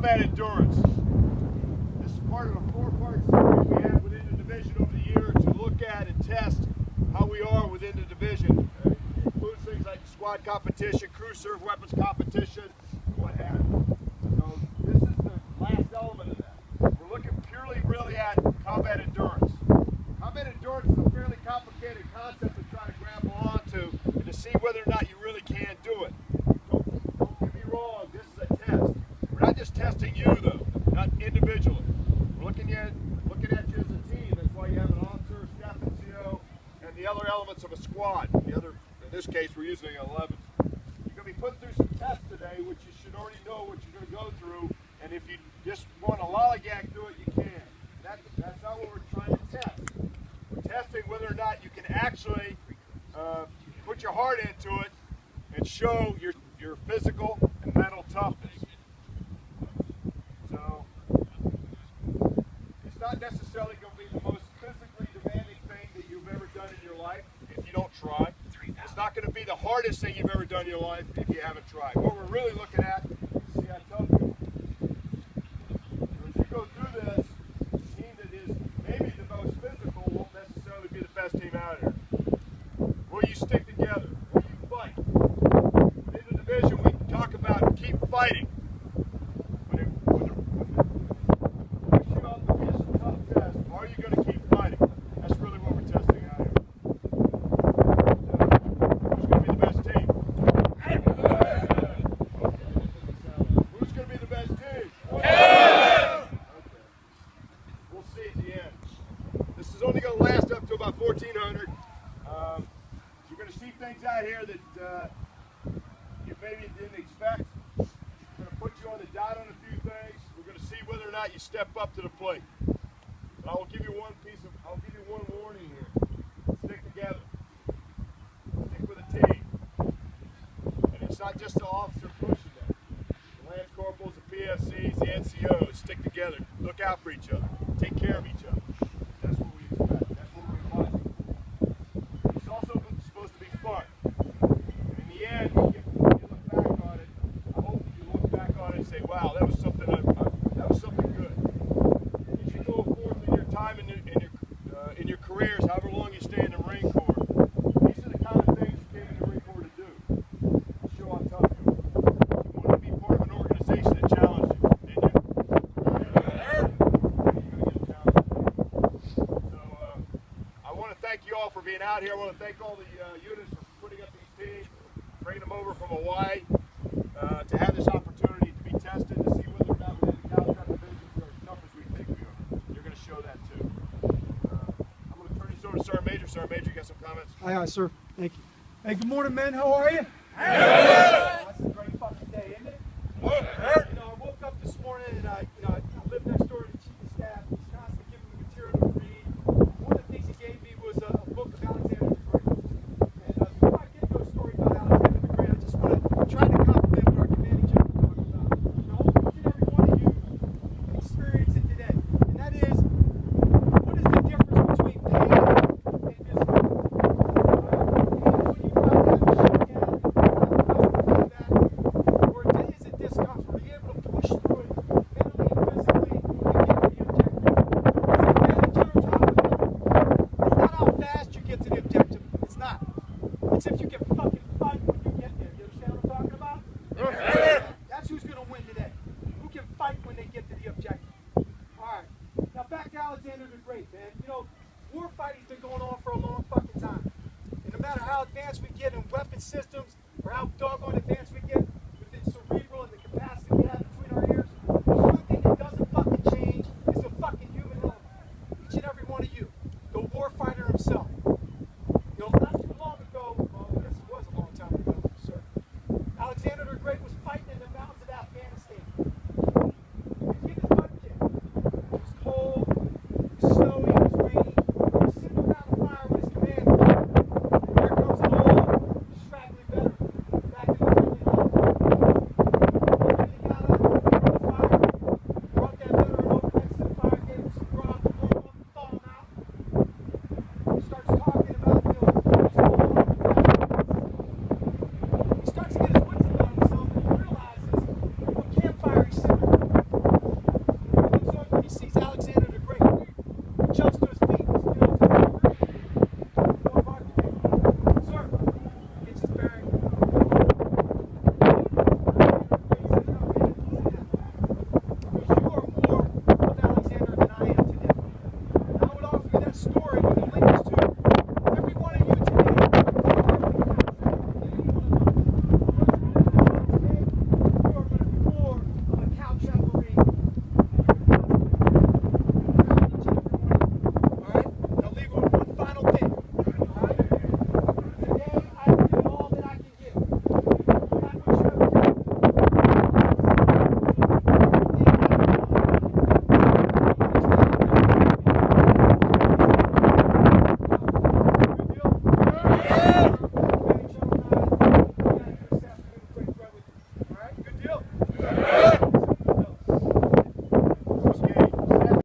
combat endurance. This is part of a 4-part series we have within the division over the year to look at and test how we are within the division. It includes things like squad competition, crew serve weapons competition, what have you. So this is the last element of that. We're looking purely really at combat endurance. Combat endurance is a fairly complicated concept to try to grapple onto and to see whether or not you really can do it. Don't get me wrong, this is a test. We're not just testing you though, not individually. We're looking at you as a team. That's why you have an officer, staff NCO, and the other elements of a squad. The other, in this case, we're using 11. You're going to be put through some tests today, which you should already know what you're going to go through. And if you just want to lollygag through it, you can. That's not what we're trying to test. We're testing whether or not you can actually put your heart into it and show your physical and mental toughness. So it's not necessarily going to be the most physically demanding thing that you've ever done in your life if you don't try. It's not going to be the hardest thing you've ever done in your life if you haven't tried. What we're really looking at, see, I told you, as you go through this, the team that is maybe the most physical won't necessarily be the best team out here. Will you stick together? Will you fight? In the division, we talk about keep fighting. When you shoot off the piece of tough test, are you going to keep fighting? That's really what we're testing out here. Who's going to be the best team? Who's going to be the best team? Okay. We'll see at the end. This is only going to last up to about 1,400. You're going to see things out here that you maybe didn't expect. We're going to put you on the dot on a few things. We're going to see whether or not you step up to the plate. But I'll give you one warning here. Stick together. Stick with a team. And it's not just the officer pushing them. The lance corporals, the PFCs, the NCOs, stick together. Look out for each other. Take care of each other. That's what we expect. That's what we want. It's also supposed to be fun. And in the end, when you look back on it, I hope you look back on it and say, wow, that was something good. As you go forth in your time in your careers, however long you stay in the Marine Corps, these are the kind of things you came in the Marine Corps to do. Show how tough you are. You want to be part of an organization that challenged you, didn't you? I want to thank you all for being out here. I want to thank all the units for putting up these teams, bringing them over from Hawaii to have this opportunity to be tested to see whether or not within the Caltrap divisions are as tough as we think we are. You're going to show that too. I'm going to turn this over to Sergeant Major. Sergeant Major, you got some comments? Aye, sir. Thank you. Hey, good morning, men. How are you? Hey! That's a great fucking day, isn't it? You know, I woke up this morning and I live next door to the chief of staff. He's constantly giving me material to read. One of the things he gave me was a book of Alexander the Great. And before I get to a story about Alexander the Great, I just want to try to compliment what our commanding general talked about. You know, each and every one of you experience it today. And that is, what is the difference between pain and discomfort? When you got that shit down, or is it discomfort? Are you able to push through it mentally and physically and get to the objective? As the commanding general talked about, it's not how fast you get to the objective. It's not. It's if you can fucking fight when you get there. You understand what I'm talking about? That's who's going to win today. Who can fight when they get to the objective. Alright. Now back to Alexander the Great, man. You know, war fighting's been going on for a long fucking time. And no matter how advanced we get in weapon systems or how doggone advanced